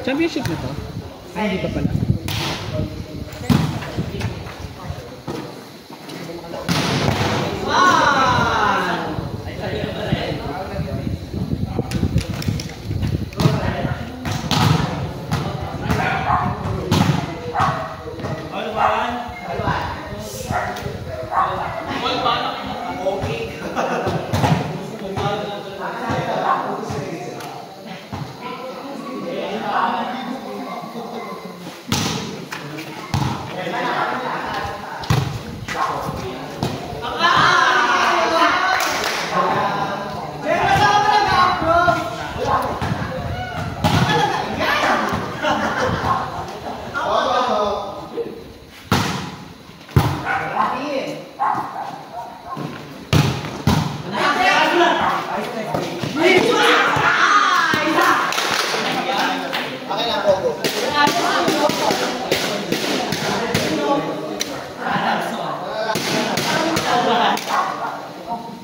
Championship na to? Ay, hindi pa pala.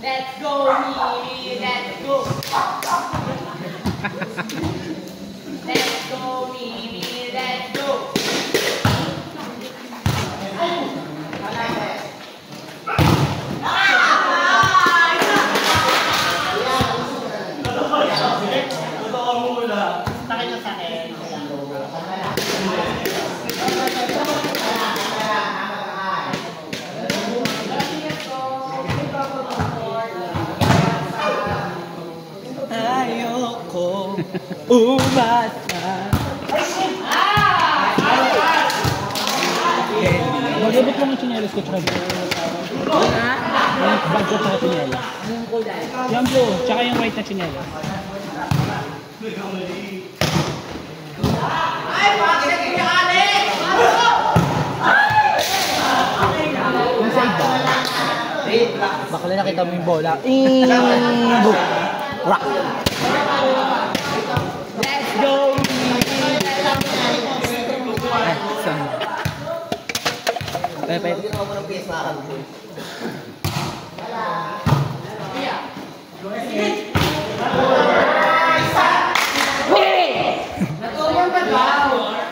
Let's go, Mimi, let's go. Let's go, Mimi, let's go. Ayoko umasa. Mag-ibot lang yung chinelas ko tsaka yung bag ko tsaka chinelas. Yung blue, tsaka yung white na chinelas. Ay, bakit nagkakali? Inside ba? Baka lang nakita mo yung bola. Rock. Let's go! Ay, saan? Pepe.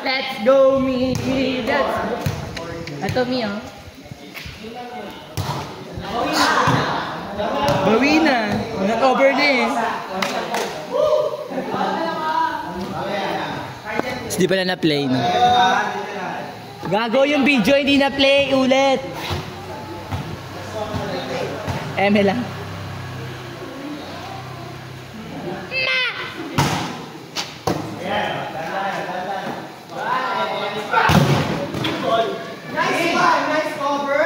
Let's go, me. Let's go. Ito, me, oh. Bawi na. Nag-over na eh. Hindi pala na-play, no? Gago yung video, hindi na-play. Ulit. Eme lang. Nice cover.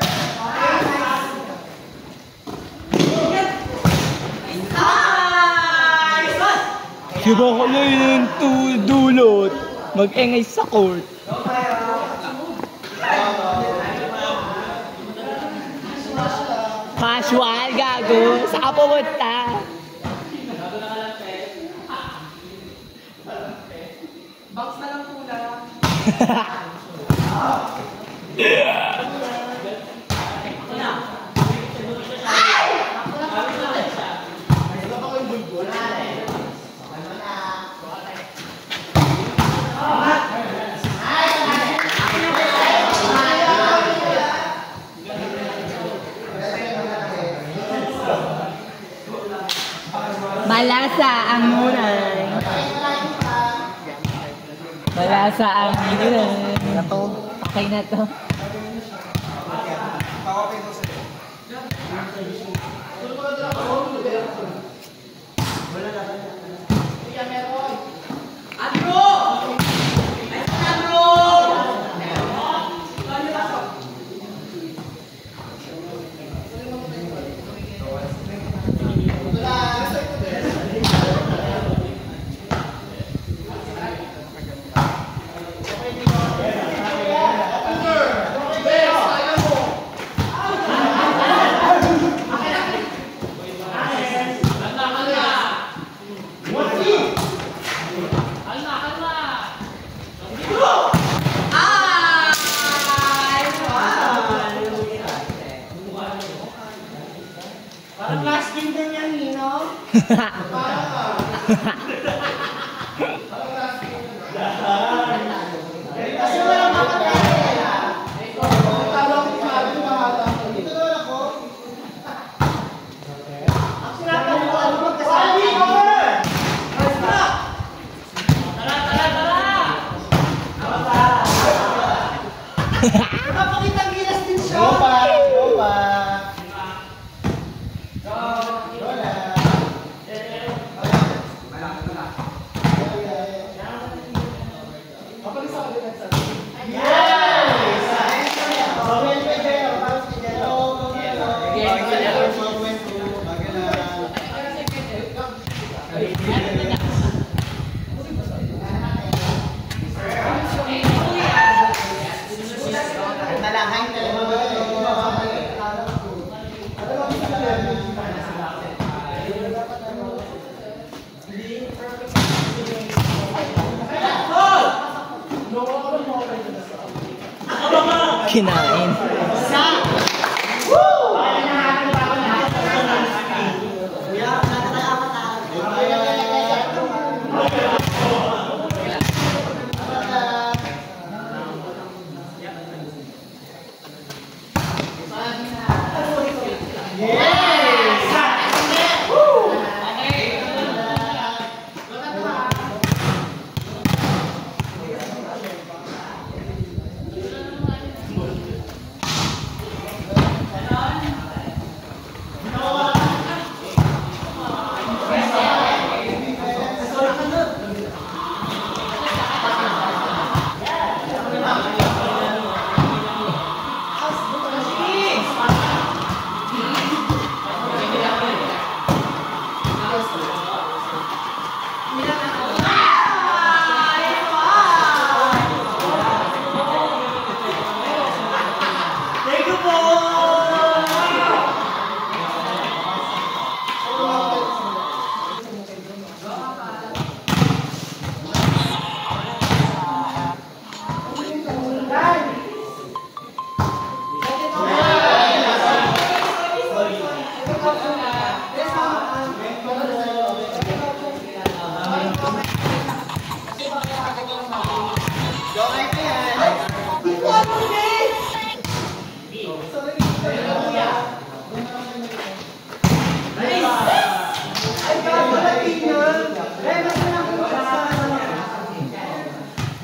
Siba ko na yung dulot. Mag-engay sa court. Casual, gago. Saan ka pumunta? Box na lang pula. Malasa ang munay. Malasa ang munay. Ito, okay na to. last game din yan, Nino. Kasi wala makakaya. Tawag ko pangalan. Ito doon ako. Ang sinabi ko, ano magkasali? Napakitang gilas din siya. Go pa. Kinain.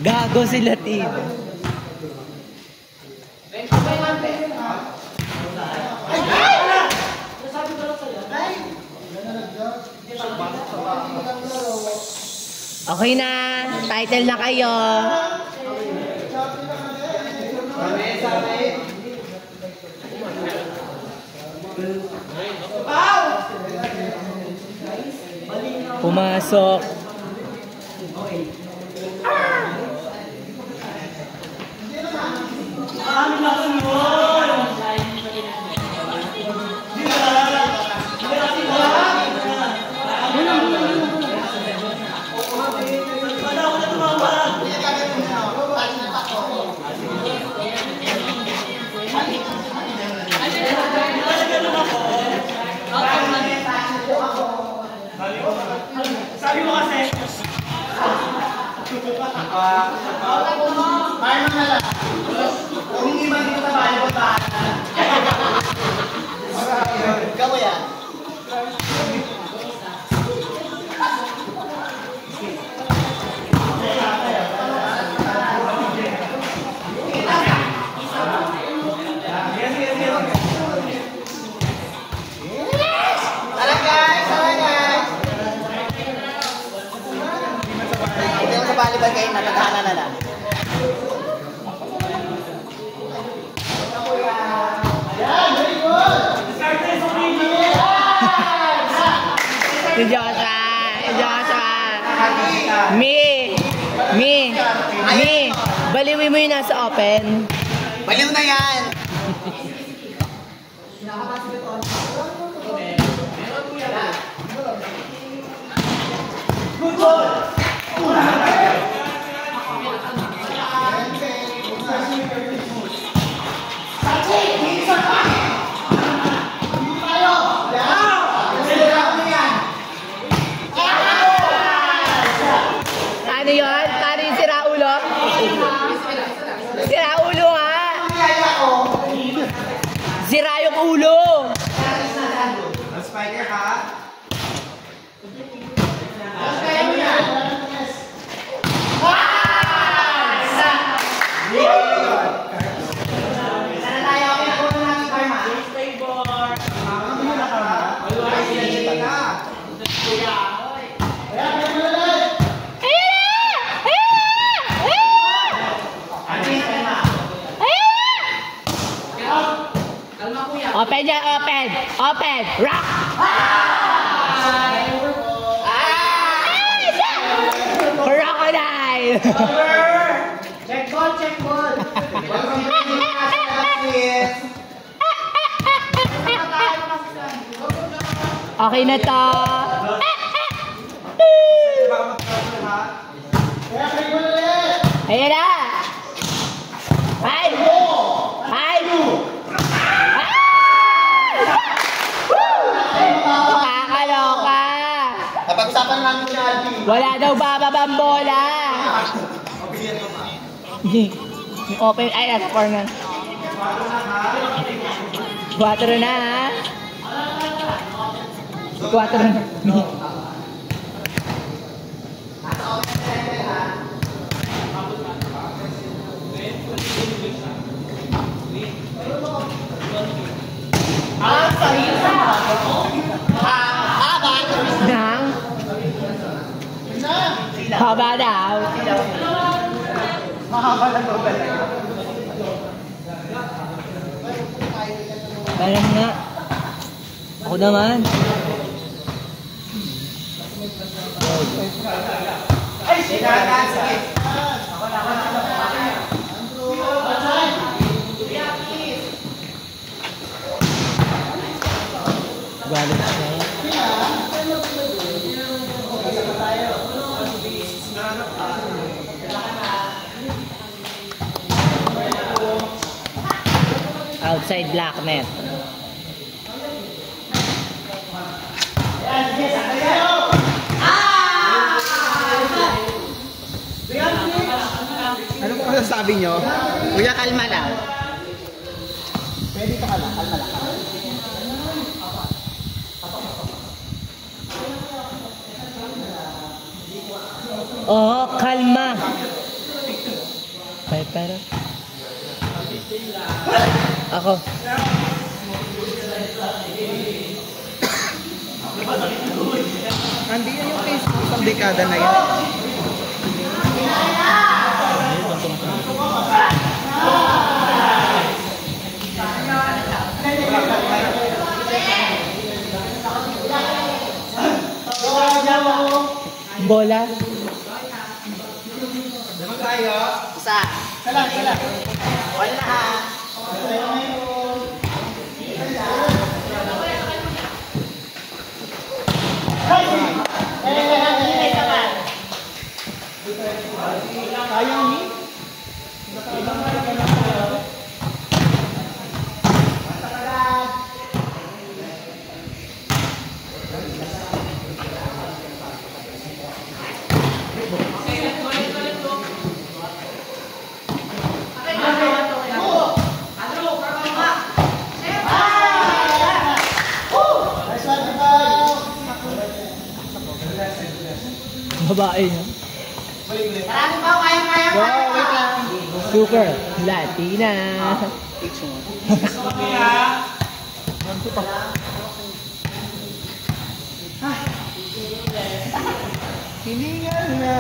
Gago sila, Tin. Okay na. Title na kayo. Pumasok. Sabi mo kasi. Paano na lang? Kung hindi man dito sa bahay, puntahan na. Ikaw yan. Volleyball kayo, natagana na lang. Si Joshua! Si Joshua! Mi! Baliwi mo yung nasa open. Baliw na yan! Good ball! Open yan, open! Open! Rock! Crocodile! Check ball, check ball. Okay na to. Ayan na! Ay! Ay! Kakaloka! Napag-usapan namin si Alvin. Wala daw bababang bola! Open, ay, nasa corner. 4 na, ha? 4 na. Nang? Haba daw. Mahaba na to. Parang nga. Ako naman. Ay, sinagas. Galit siya. Outside black net. Ano po masasabi nyo? Kuya, kalma lang. Pwede ka lang, kalma lang. Oo, kalma. Pero. Ako. Hindi yan yung Facebook sa dekada na yan. Bola. Naman tayo. Isa. Salang. Wala ha. Ayaw ni? Babae niya. Marami pa, kaya. Wow, wait lang. Super Latina. Hiningal na.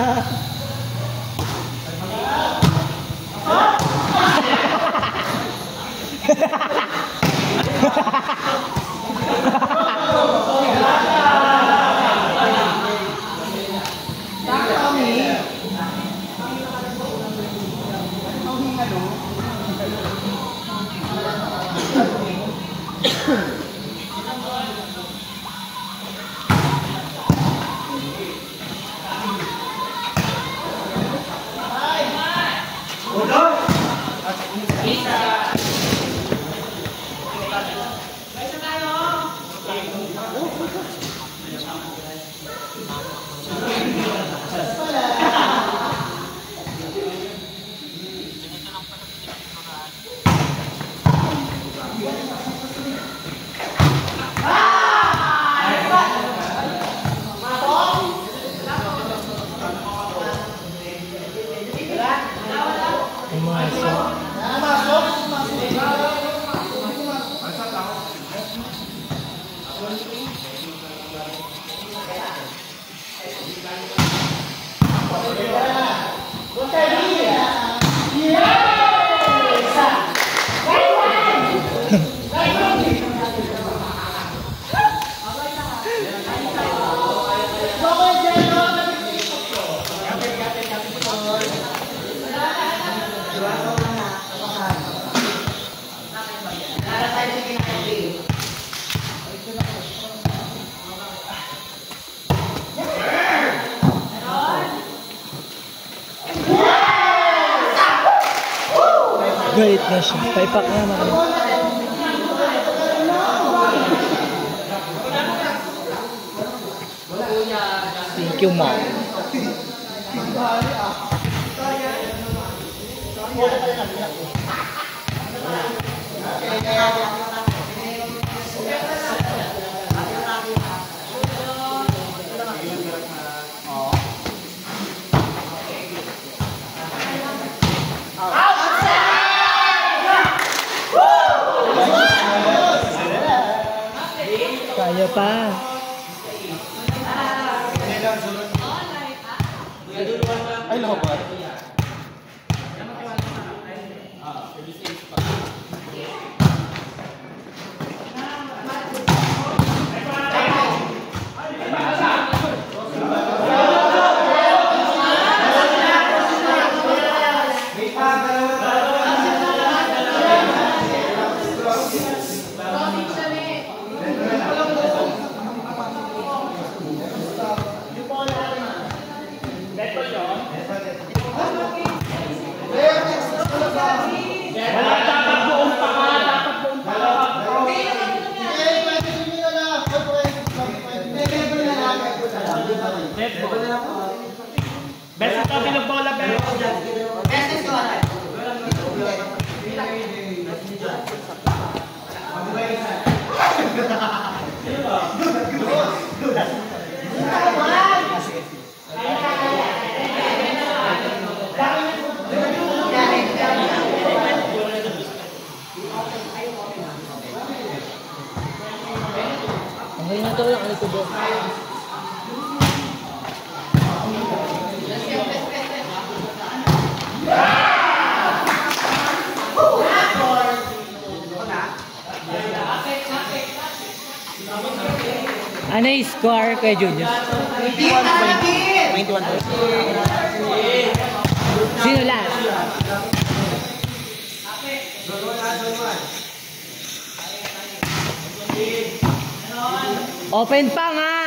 Galit na siya. Paipak na naman. Thank you, Mom. Kaya pa. Ay, lahat. Best ito, pinagbola, best. Best is correct. Okay na ito lang. Ano ito doon? Ano yung score kay Junior? 21. Sino last? Open pa nga!